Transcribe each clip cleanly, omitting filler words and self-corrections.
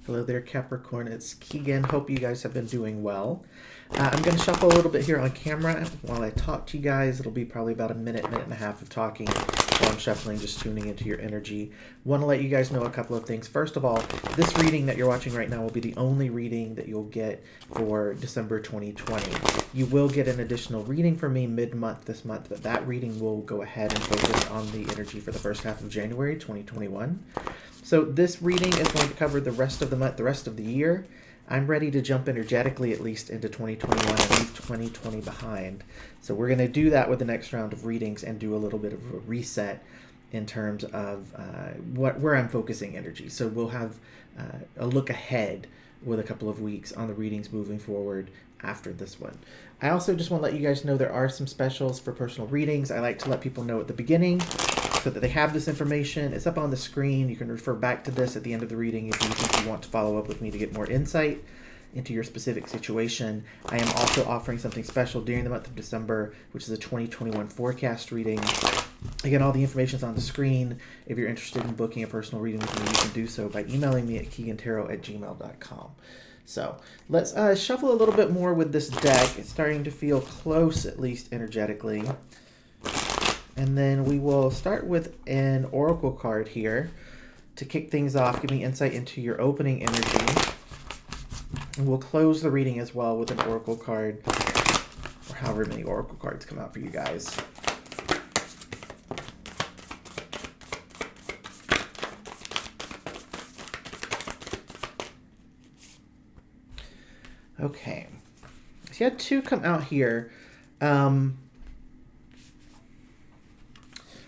Hello there, Capricorn. It's Keegan. Hope you guys have been doing well. I'm going to shuffle a little bit here on camera while I talk to you guys. It'll be probably about a minute and a half of talking while I'm shuffling, just tuning into your energy. Want to let you guys know a couple of things. First of all, this reading that you're watching right now will be the only reading that you'll get for December 2020. You will get an additional reading from me mid-month this month, but that reading will go ahead and focus on the energy for the first half of January 2021. So this reading is going to cover the rest of the month, the rest of the year. I'm ready to jump energetically at least into 2021 and leave 2020 behind. So we're going to do that with the next round of readings and do a little bit of a reset in terms of where I'm focusing energy. So we'll have a look ahead with a couple of weeks on the readings moving forward after this one. I also just want to let you guys know there are some specials for personal readings. I like to let people know at the beginning so that they have this information. It's up on the screen. You can refer back to this at the end of the reading if you think you want to follow up with me to get more insight into your specific situation. I am also offering something special during the month of December, which is a 2021 forecast reading. Again, all the information is on the screen. If you're interested in booking a personal reading with me, you can do so by emailing me at keaghantarot@gmail.com. So let's shuffle a little bit more with this deck. It's starting to feel close, at least energetically. And then we will start with an oracle card here to kick things off, giving insight into your opening energy. And we'll close the reading as well with an oracle card, or however many oracle cards come out for you guys. Okay, so you had two come out here.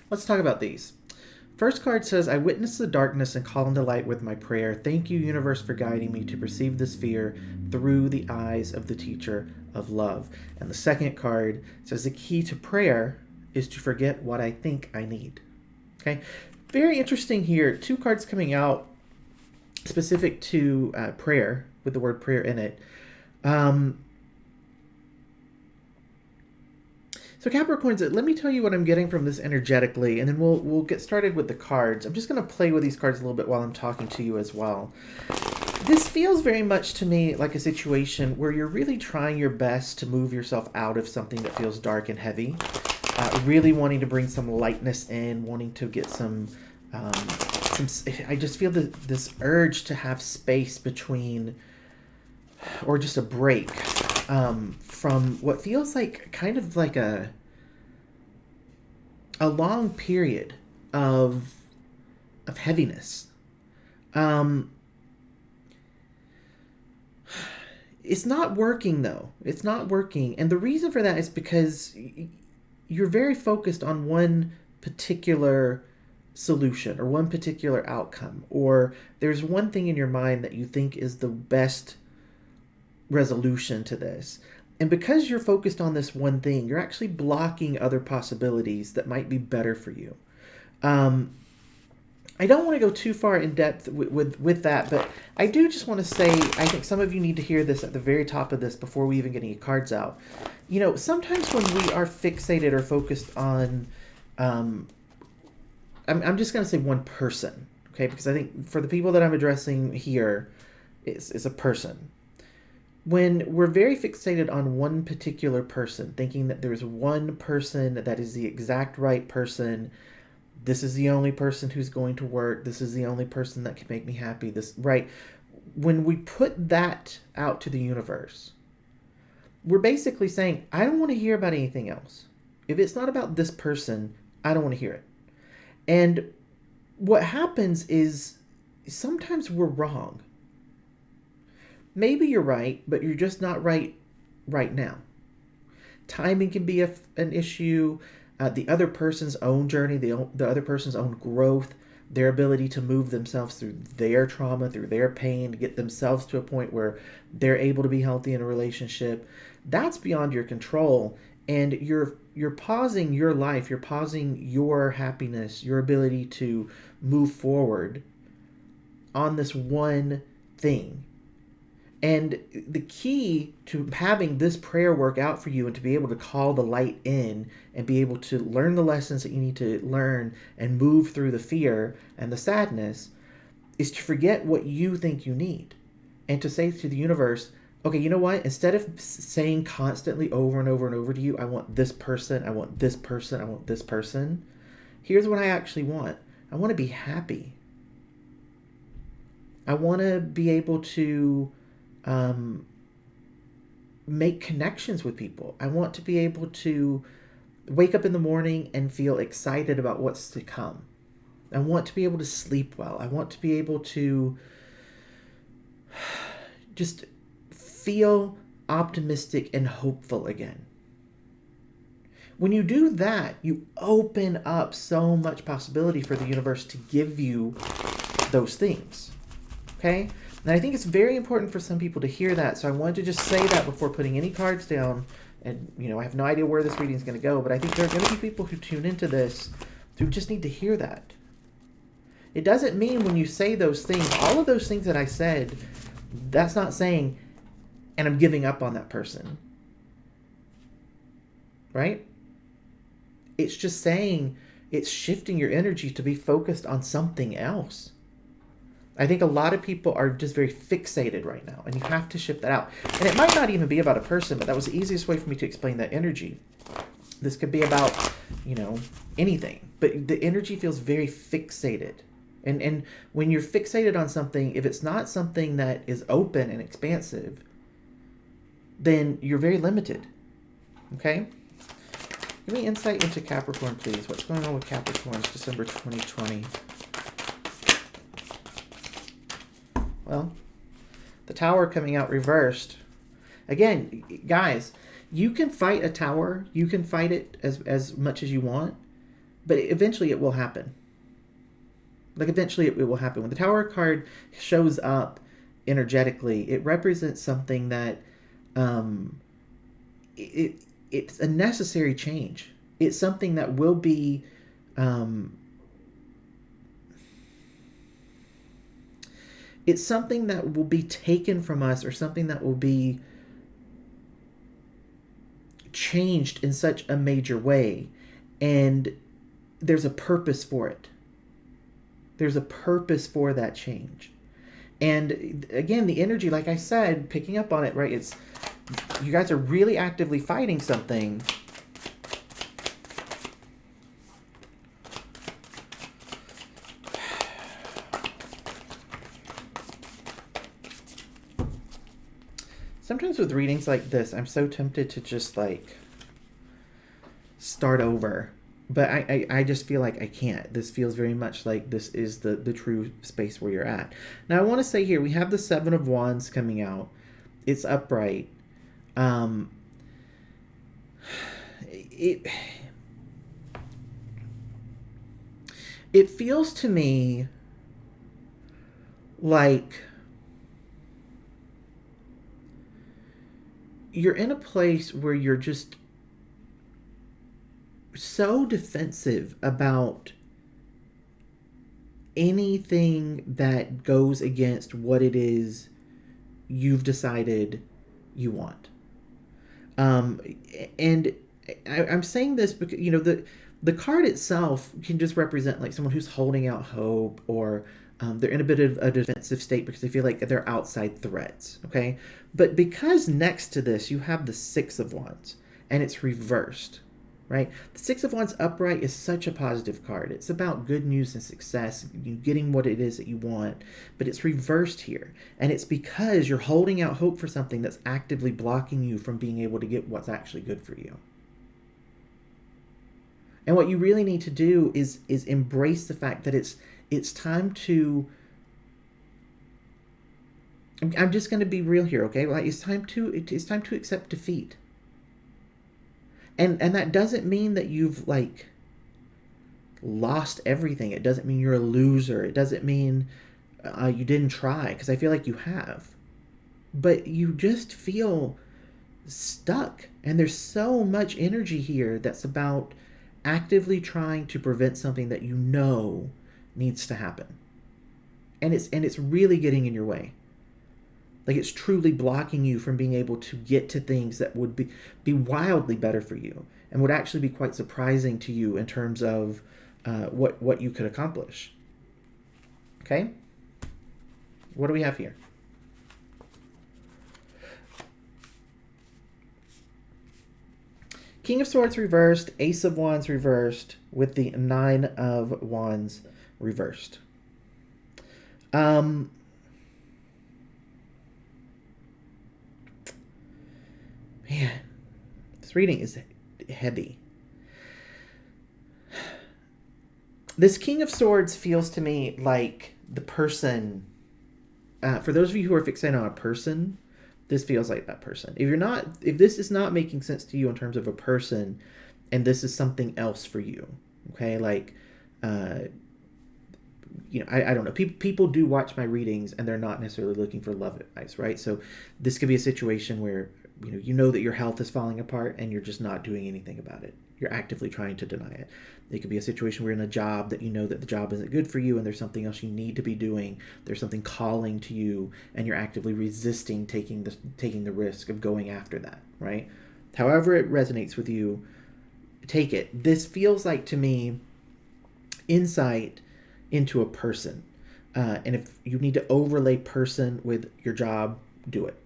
Let's talk about these. First card says, I witness the darkness and call into light with my prayer. Thank you, universe, for guiding me to perceive this fear through the eyes of the teacher of love. And the second card says, the key to prayer is to forget what I think I need. Okay, very interesting here. Two cards coming out specific to prayer with the word prayer in it. So Capricorns, let me tell you what I'm getting from this energetically, and then we'll get started with the cards. I'm just going to play with these cards a little bit while I'm talking to you as well. This feels very much to me like a situation where you're really trying your best to move yourself out of something that feels dark and heavy, really wanting to bring some lightness in, wanting to get some I just feel this urge to have space between, or just a break from what feels like kind of like a long period of heaviness. It's not working though. It's not working. And the reason for that is because you're very focused on one particular solution or one particular outcome, or there's one thing in your mind that you think is the best resolution to this. And because you're focused on this one thing, you're actually blocking other possibilities that might be better for you. I don't want to go too far in depth with that, but I do just want to say, I think some of you need to hear this at the very top of this before we even get any cards out. You know, sometimes when we are fixated or focused on, I'm just going to say one person, okay? Because I think for the people that I'm addressing here, it's a person. When we're very fixated on one particular person, thinking that there's one person that is the exact right person, this is the only person who's going to work, this is the only person that can make me happy, this, right? When we put that out to the universe, we're basically saying, I don't want to hear about anything else. If it's not about this person, I don't want to hear it. And what happens is sometimes we're wrong. Maybe you're right, but you're just not right now. Timing can be an issue. The other person's own journey, the other person's own growth, their ability to move themselves through their trauma, through their pain, to get themselves to a point where they're able to be healthy in a relationship. That's beyond your control. And you're pausing your life, you're pausing your happiness, your ability to move forward on this one thing. And the key to having this prayer work out for you and to be able to call the light in and be able to learn the lessons that you need to learn and move through the fear and the sadness is to forget what you think you need and to say to the universe, okay, you know what? Instead of saying constantly over and over and over to you, I want this person, I want this person, I want this person. Here's what I actually want. I want to be happy. I want to be able to make connections with people. I want to be able to wake up in the morning and feel excited about what's to come. I want to be able to sleep well. I want to be able to just feel optimistic and hopeful again. When you do that, you open up so much possibility for the universe to give you those things. Okay? And I think it's very important for some people to hear that. So I wanted to just say that before putting any cards down. And, you know, I have no idea where this reading is going to go, but I think there are going to be people who tune into this who just need to hear that. It doesn't mean when you say those things, all of those things that I said, that's not saying, and I'm giving up on that person. Right? It's just saying, it's shifting your energy to be focused on something else. I think a lot of people are just very fixated right now, and you have to shift that out. And it might not even be about a person, but that was the easiest way for me to explain that energy. This could be about, you know, anything, but the energy feels very fixated. And when you're fixated on something, if it's not something that is open and expansive, then you're very limited. Okay? Give me insight into Capricorn, please. What's going on with Capricorns, December 2020? Well, the Tower coming out reversed. Again, guys, you can fight a Tower. You can fight it as much as you want, but eventually it will happen. Like, eventually it will happen. When the Tower card shows up energetically, it represents something that it's a necessary change. It's something that will be it's something that will be taken from us, or something that will be changed in such a major way. And there's a purpose for it. There's a purpose for that change. And again, the energy, like I said, picking up on it, right? It's, you guys are really actively fighting something. Sometimes with readings like this, I'm so tempted to just like start over. But I just feel like I can't. This feels very much like this is the true space where you're at. Now, I want to say here, we have the Seven of Wands coming out. It's upright. It feels to me like you're in a place where you're just so defensive about anything that goes against what it is you've decided you want. And I'm saying this because, you know, the card itself can just represent like someone who's holding out hope, or they're in a bit of a defensive state because they feel like they're outside threats, okay? But because next to this you have the Six of Wands, and it's reversed, right? The Six of Wands upright is such a positive card. It's about good news and success, you getting what it is that you want, but it's reversed here. And it's because you're holding out hope for something that's actively blocking you from being able to get what's actually good for you. And what you really need to do is embrace the fact that it's time to, I'm just going to be real here, okay? Like, it's time to accept defeat. And that doesn't mean that you've like lost everything. It doesn't mean you're a loser. It doesn't mean you didn't try, because I feel like you have. But you just feel stuck. And there's so much energy here that's about actively trying to prevent something that you know needs to happen. And it's really getting in your way. Like, it's truly blocking you from being able to get to things that would be wildly better for you, and would actually be quite surprising to you in terms of what you could accomplish. Okay? What do we have here? King of Swords reversed, Ace of Wands reversed, with the Nine of Wands reversed. Man, this reading is heavy. This King of Swords feels to me like the person, for those of you who are fixated on a person, this feels like that person. If this is not making sense to you in terms of a person, and this is something else for you, okay, like, I don't know. People do watch my readings and they're not necessarily looking for love advice, right? So this could be a situation where, you know that your health is falling apart and you're just not doing anything about it. You're actively trying to deny it. It could be a situation where you're in a job that you know that the job isn't good for you and there's something else you need to be doing. There's something calling to you and you're actively resisting taking the risk of going after that, right? However it resonates with you, take it. This feels like, to me, insight into a person. And if you need to overlay person with your job, do it.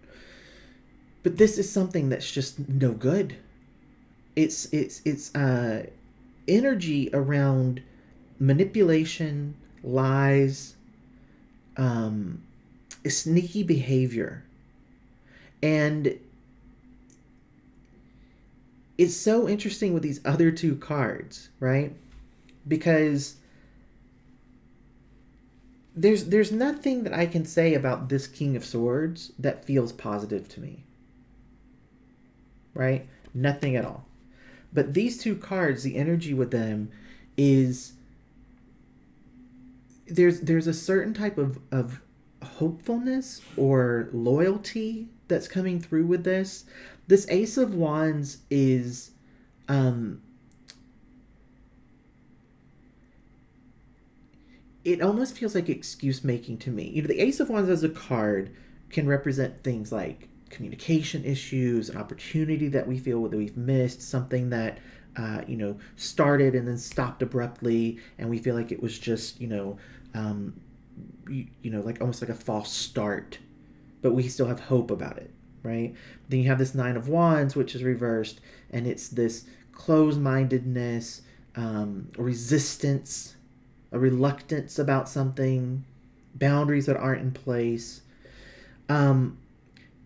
But this is something that's just no good. It's energy around manipulation, lies, sneaky behavior. And it's so interesting with these other two cards, right? Because there's nothing that I can say about this King of Swords that feels positive to me. Right? Nothing at all. But these two cards, the energy with them is there's a certain type of hopefulness or loyalty that's coming through with this. This Ace of Wands is it almost feels like excuse making to me. The Ace of Wands as a card can represent things like communication issues, an opportunity that we feel that we've missed, something that started and then stopped abruptly, and we feel like it was just like almost like a false start, but we still have hope about it, right? Then you have this Nine of Wands, which is reversed, and it's this closed-mindedness, resistance, a reluctance about something, boundaries that aren't in place.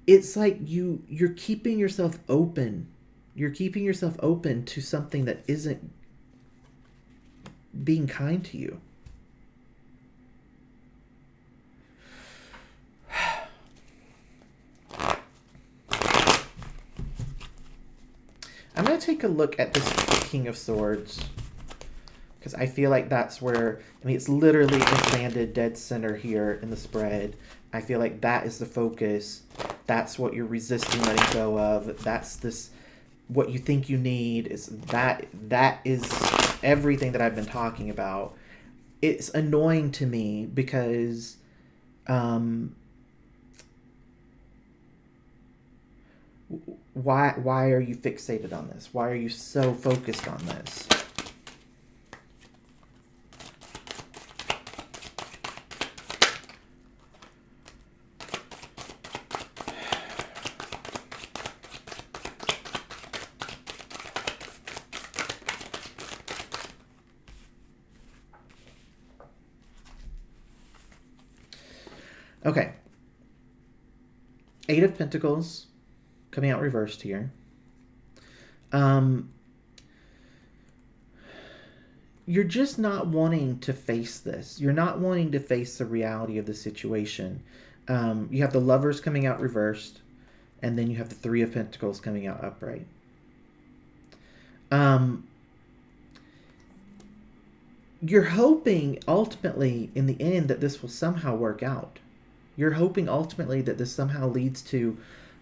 It's like you're keeping yourself open. You're keeping yourself open to something that isn't being kind to you. I'm going to take a look at this King of Swords, because I feel like that's where, it's literally landed dead center here in the spread. I feel like that is the focus. That's what you're resisting letting go of. That's what you think you need. That is everything that I've been talking about. It's annoying to me because why are you fixated on this? Why are you so focused on this? Okay. Eight of Pentacles coming out reversed here. You're just not wanting to face this. You're not wanting to face the reality of the situation. You have the Lovers coming out reversed, and then you have the Three of Pentacles coming out upright. You're hoping ultimately in the end that this will somehow work out. You're hoping ultimately that this somehow leads to,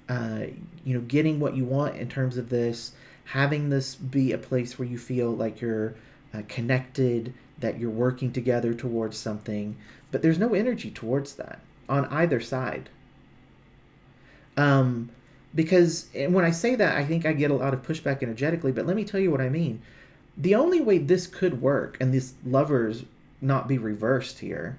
getting what you want in terms of this, having this be a place where you feel like you're connected, that you're working together towards something, but there's no energy towards that on either side. Because when I say that, I think I get a lot of pushback energetically, but let me tell you what I mean. The only way this could work and this Lovers not be reversed here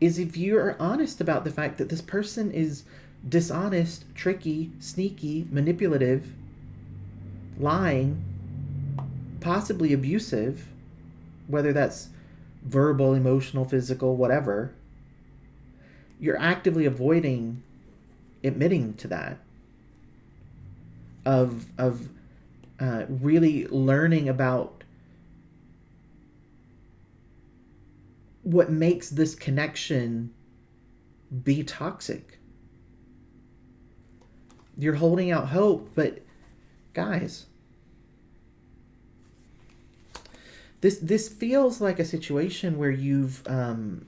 is if you're honest about the fact that this person is dishonest, tricky, sneaky, manipulative, lying, possibly abusive, whether that's verbal, emotional, physical, whatever, you're actively avoiding admitting to that, of really learning about what makes this connection be toxic. You're holding out hope, but guys, this feels like a situation where you've kind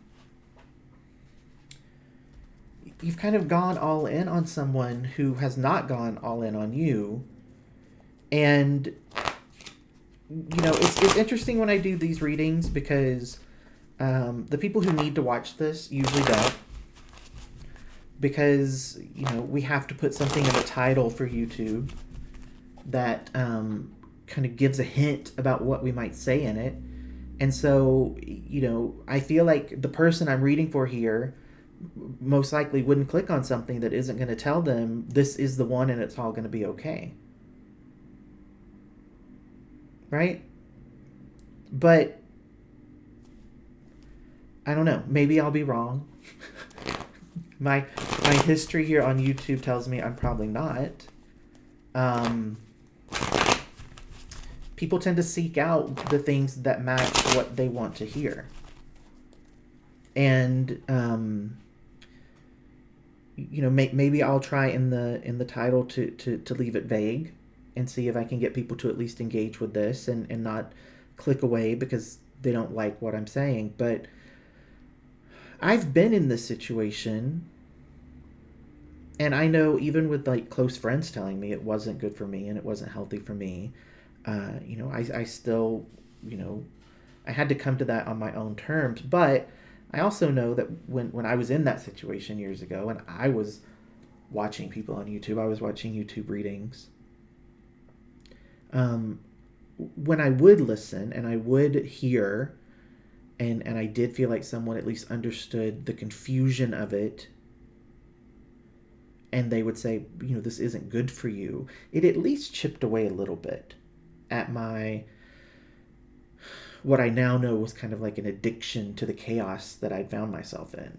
of gone all in on someone who has not gone all in on you. And it's interesting when I do these readings, because the people who need to watch this usually don't, because we have to put something in the title for YouTube that kind of gives a hint about what we might say in it. And so I feel like the person I'm reading for here most likely wouldn't click on something that isn't going to tell them this is the one and it's all going to be okay, right? But I don't know, maybe I'll be wrong. my history here on YouTube tells me I'm probably not. People tend to seek out the things that match what they want to hear. And maybe I'll try in the title to leave it vague and see if I can get people to at least engage with this and not click away because they don't like what I'm saying. But I've been in this situation, and I know even with like close friends telling me it wasn't good for me and it wasn't healthy for me, I still, I had to come to that on my own terms. But I also know that when I was in that situation years ago and I was watching people on YouTube, I was watching YouTube readings, when I would listen and I would hear, and I did feel like someone at least understood the confusion of it, and they would say, this isn't good for you, it at least chipped away a little bit at what I now know was kind of like an addiction to the chaos that I'd found myself in.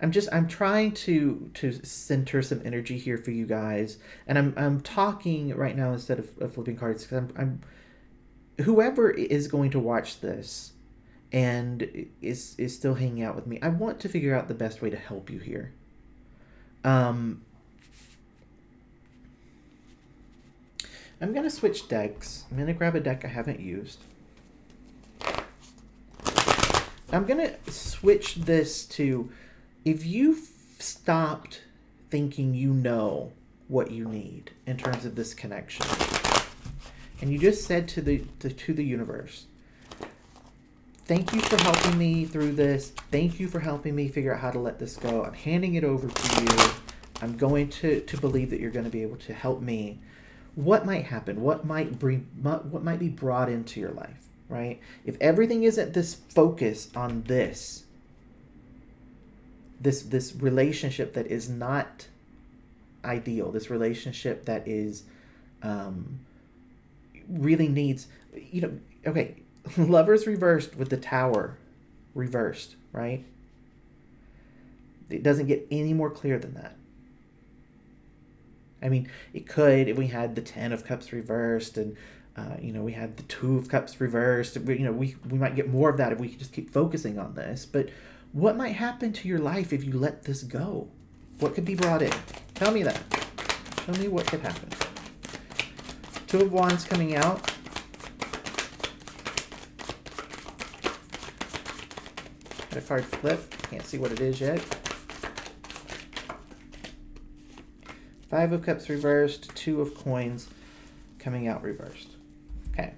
I'm trying to center some energy here for you guys, and I'm talking right now instead of flipping cards, because I'm whoever is going to watch this and is still hanging out with me, I want to figure out the best way to help you here. I'm going to switch decks. I'm going to grab a deck I haven't used. I'm going to switch this to, if you've stopped thinking you know what you need in terms of this connection, and you just said to the universe, thank you for helping me through this. Thank you for helping me figure out how to let this go. I'm handing it over to you. I'm going to believe that you're going to be able to help me. What might happen? What might be brought into your life, right? If everything isn't this focus on this relationship that is not ideal, this relationship that is really needs, okay, Lovers reversed with the Tower reversed, right? It doesn't get any more clear than that. I mean, it could if we had the Ten of Cups reversed and, we had the Two of Cups reversed. We might get more of that if we could just keep focusing on this. But what might happen to your life if you let this go? What could be brought in? Tell me that. Tell me what could happen. Two of Wands coming out. Got a card flip. Can't see what it is yet. Five of Cups reversed. Two of Coins coming out reversed. Okay.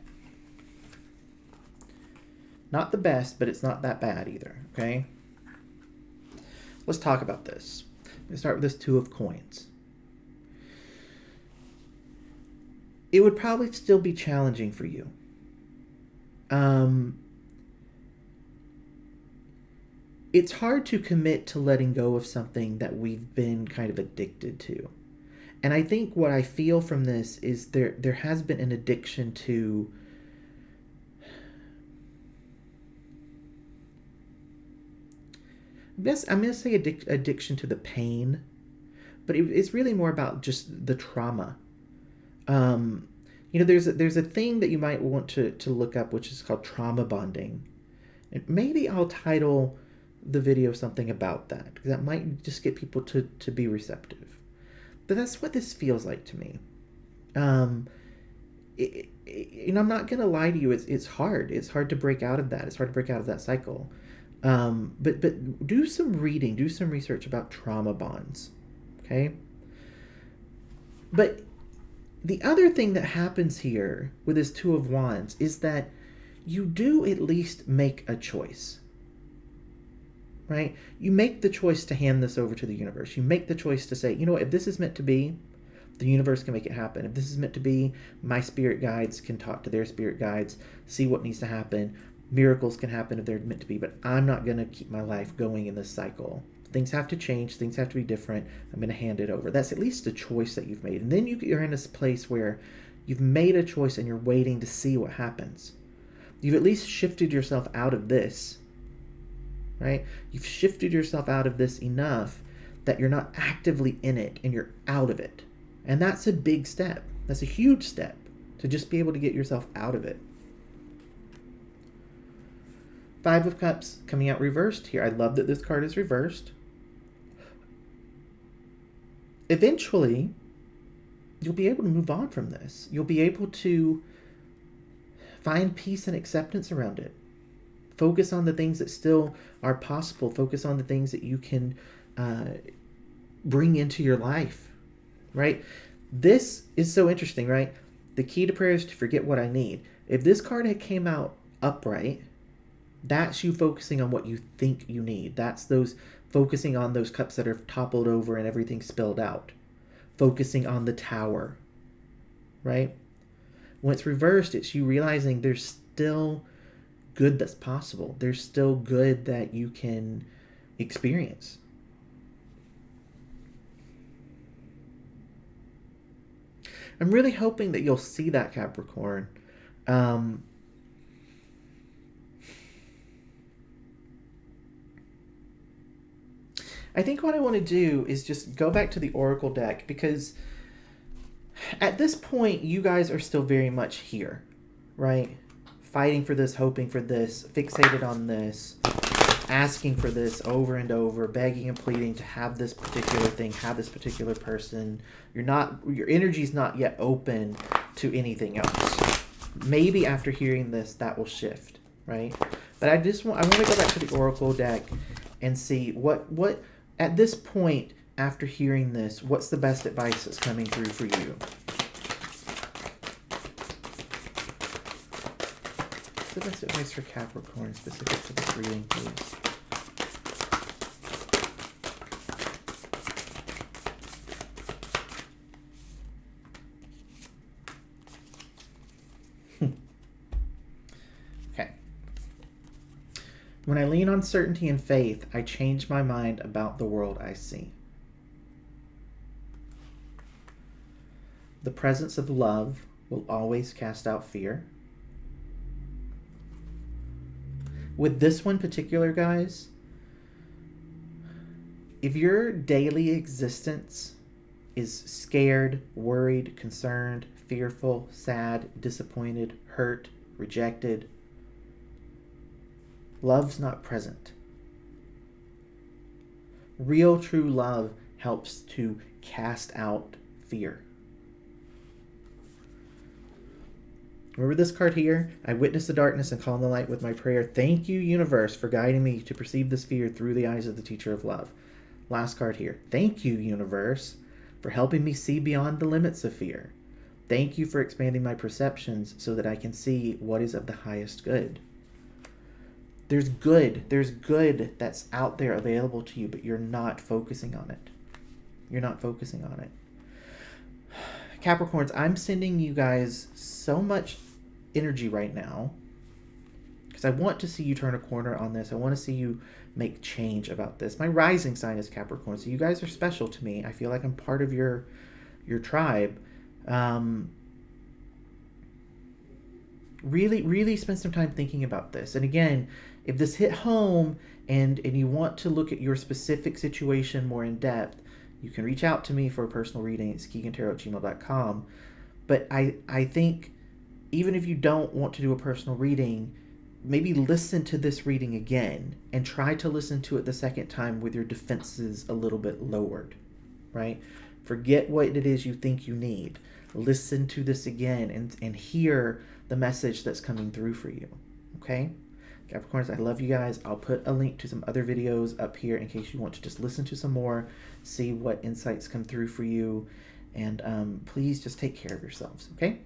Not the best, but it's not that bad either. Okay. Let's talk about this. Let's start with this Two of Coins. it would probably still be challenging for you. It's hard to commit to letting go of something that we've been kind of addicted to. And I think what I feel from this is there has been an addiction to I'm going to say addiction to the pain, but it's really more about just the trauma. There's a thing that you might want to look up, which is called trauma bonding. And maybe I'll title the video something about that, because that might just get people to be receptive. But that's what this feels like to me. I'm not going to lie to you. It's hard. It's hard to break out of that. It's hard to break out of that cycle. But do some reading, do some research about trauma bonds. Okay. But the other thing that happens here with this Two of Wands is that you do at least make a choice, right? You make the choice to hand this over to the universe. You make the choice to say, you know what, if this is meant to be, the universe can make it happen. If this is meant to be, my spirit guides can talk to their spirit guides, see what needs to happen. Miracles can happen if they're meant to be, but I'm not going to keep my life going in this cycle. Things have to change. Things have to be different. I'm going to hand it over. That's at least a choice that you've made. And then you're in this place where you've made a choice and you're waiting to see what happens. You've at least shifted yourself out of this, right? You've shifted yourself out of this enough that you're not actively in it and you're out of it. And that's a big step. That's a huge step to just be able to get yourself out of it. Five of Cups coming out reversed here. I love that this card is reversed. Eventually, you'll be able to move on from this. You'll be able to find peace and acceptance around it. Focus on the things that still are possible. Focus on the things that you can bring into your life, right? This is so interesting, right? The key to prayer is to forget what I need. If this card had came out upright, that's you focusing on what you think you need. That's those focusing on those cups that are toppled over and everything spilled out. Focusing on the Tower, right? When it's reversed, it's you realizing there's still good that's possible. There's still good that you can experience. I'm really hoping that you'll see that, Capricorn. I think what I want to do is just go back to the Oracle deck, because at this point, you guys are still very much here, right? Fighting for this, hoping for this, fixated on this, asking for this over and over, begging and pleading to have this particular thing, have this particular person. Your energy's not yet open to anything else. Maybe after hearing this, that will shift, right? But I want to go back to the Oracle deck and see what at this point, after hearing this, what's the best advice that's coming through for you? What's the best advice for Capricorn specific to this reading, please? Okay. When I lean on certainty and faith, I change my mind about the world I see. The presence of love will always cast out fear. With this one particular, guys, if your daily existence is scared, worried, concerned, fearful, sad, disappointed, hurt, rejected, love's not present. Real, true love helps to cast out fear. Remember this card here? I witness the darkness and call on the light with my prayer. Thank you, universe, for guiding me to perceive this fear through the eyes of the teacher of love. Last card here. Thank you, universe, for helping me see beyond the limits of fear. Thank you for expanding my perceptions so that I can see what is of the highest good. There's good that's out there available to you, but you're not focusing on it. You're not focusing on it. Capricorns, I'm sending you guys so much energy right now because I want to see you turn a corner on this. I want to see you make change about this. My rising sign is Capricorn, so you guys are special to me. I feel like I'm part of your tribe. Really spend some time thinking about this. And again, if this hit home and you want to look at your specific situation more in depth, you can reach out to me for a personal reading. It's keaghantarot@gmail.com. But I think even if you don't want to do a personal reading, maybe listen to this reading again and try to listen to it the second time with your defenses a little bit lowered, right? Forget what it is you think you need. Listen to this again and hear the message that's coming through for you, okay? Capricorns, I love you guys. I'll put a link to some other videos up here in case you want to just listen to some more, see what insights come through for you, and please just take care of yourselves, okay?